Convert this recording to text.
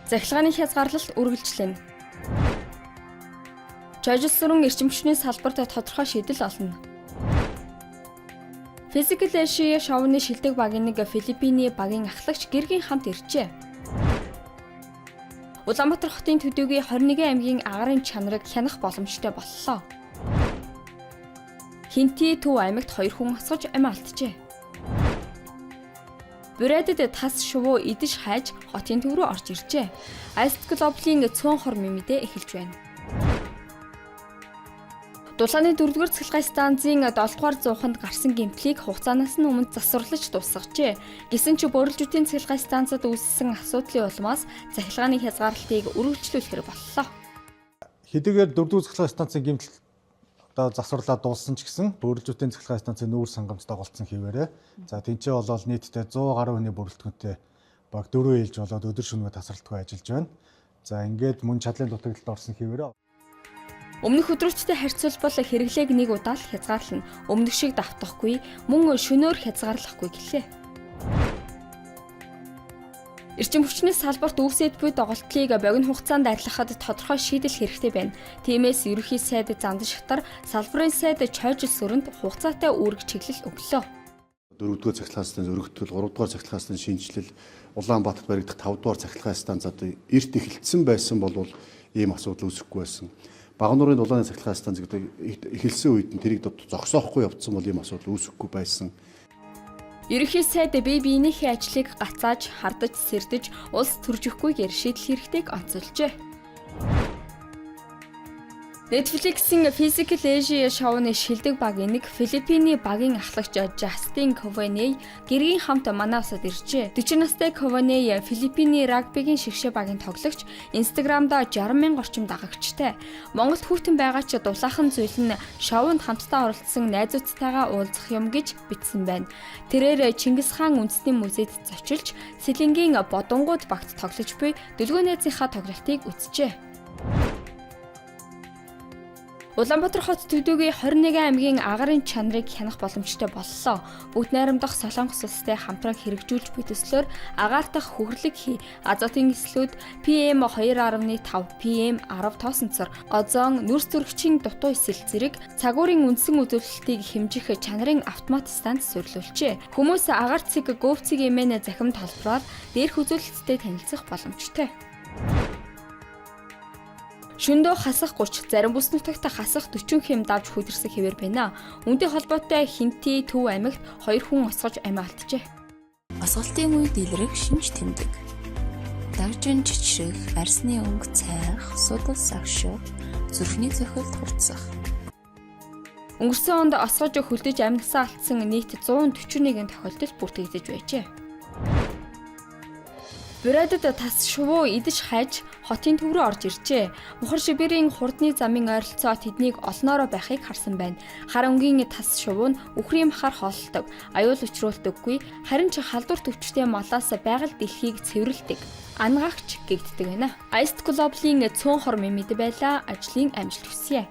Захилгааны хязгаарлалт үргэлжлэнэ. Чойжлсуран эрчим хүчний салбарт тодорхой шийдэл олно. Physical Asia шоуны шилдэг багийн нэг Филиппиний багийн ахлагч гэргийн хамт иржээ. Улаанбаатар хотын төдийгүй 21 аймгийн агарын чанарыг хянах боломжтой боллоо. Хинти Төв аймагт 2 хүн асгаж амь алджээ. Бүрээдэд тас шувуу идэж хайж хотын төв рүү орж иржээ. Ice Global-ийн цөөн хор мэмэдэ эхэлж байна. Дулааны 4-р цахилгаан станцын 7-р зууханд гарсан гэмтлийг хугацаанаас нь өмнө засварлаж дуусгажээ. Гэсэн ч бөөрөлжүүдийн цахилгаан станцад үүссэн асуудлын улмаас цахилгааны хязгаарлалтыг үргэлжлүүлэхээр боллоо. Хэдийгээр 4-р цахилгаан станцын гэмтэл засварлаад дууссан ч гэсэн бөөрөлжүүдийн цахилгаан станцын нүүр сангамж доголцсон хэвээрээ. За тэнцээ болол нийтдээ 100 гаруй хүний бүрэлдэхүүнтэй баг 4 ээлж болоод өдөр шөнөгүй тасралтгүй ажиллаж байна. За ингээд мөн чадлын дутагдалд орсон хэвээрээ. Өмнөх өдрүүчтэй харьцуулбал хэрэглээг нэг удаа л хязгаарлана. Өмнөх шиг давтахгүй, мөн шөнөөр хязгаарлахгүй гэлээ. Эрчим хүчний салбарт үүсээд буй доголдлыг богино хугацаанд арилгахад тодорхой шийдэл хэрэгтэй байна. Тиймээс ерөнхий сайд Зандан Шатар салбарын сайд Чойжлсуранд хугацаатай үүрэг чиглэл өглөө. 4-р цахилгаан станц өргөтгөл, 3-р цахилгаан станц шинжилэл, Улаанбаатарт баригдах 5-р цахилгаан станц одоо эрт эхэлсэн байсан бол ийм асуудал үүсэхгүй байсан. Багнуурын дулааны цахилгаан станц гэдэг эхэлсэн үед нь тэрийг зогсоохгүй явцсан бол ийм асуудал үүсэхгүй байсан. Ерөнхий сайд бие биенийхээ ажлыг гацааж, хардаж, сэрдэж, улс төржихгүйгээр шийдэл хэрэгтэйг онцолжээ. Netflix-ийн Physical Asia шоуны шилдэг багийн нэг Филиппиний багийн ахлагч Justin Covaney гэргийн хамт Манасад иржээ. 40 настай Covaney Филиппиний рагбигийн шигшээ багийн тоглогч, Instagram-д 60,000 орчим дагагчтай. Монголд хүүтэн байгаа ч дулаахан зүйл нь шоунд хамтдаа оролцсон найзуудтайгаа уулзах юм гэж бичсэн байна. Тэрээр Чингис хаан үндэсний музейд зочилж, Сэлэнгийн Бодонгууд багт тоглож буй дөлгөө найзынхаа тоглолтыг үзжээ. Улаанбаатар хот төдийгүй 21 аймгийн агарын чанарыг хянах боломжтой боллоо. Бүгд найрамдах Солонгос улстай хамтран хэрэгжүүлж буй төслөөр агаартах хөхрлөг хий, азотын эслүүд PM2.5, PM10 тоосонцор, озон, нүрс зүрхчийн дутуу эсэл зэрэг цагуурын үндсэн үзүүлэлтийг хэмжих чанарын автомат станц суйрлуулжээ. Хүмүүс агаар цэг гөвцэг эмээн захим толбороор дээрх үзүүлэлттэй танилцах боломжтой. Шөндөө хасах 30, зарим бүс нутагт хасах 40 хэм давж хүдэрсэн хэвээр байна. Үүнтэй холбоотой Хинти Төв аймагт 2 хүн осгож амь алджээ. Осголтын үед илрэх шинж тэмдэг. Дагжин чичрэх, арсны өнгө цайх, судал сагших, зүрхний цохилт хурцсах. Өнгөрсөн онд осгож хөлдөж амьдсаа алдсан нийт 141 тохиолдол бүртгэгдэж байжээ. Бүрээдэд тас шувуу идэж хайж хотын төв рүү орж иржээ. Мухар шибэрийн хурдны замын ойролцоо тэднийг олноороо байхыг харсан байна. Хар өнгийн тас шувуу нь үхрийн махаар хооллдог, аюул учруулдаггүй, харин ч халдвар төвчтэй малаас байгаль дэлхийг цэвэрлэдэг. Ангаагч гэгддэг байна. Ice Global-ийн цөөн хор мэмэд байлаа. Ажлын амжилт хүсье.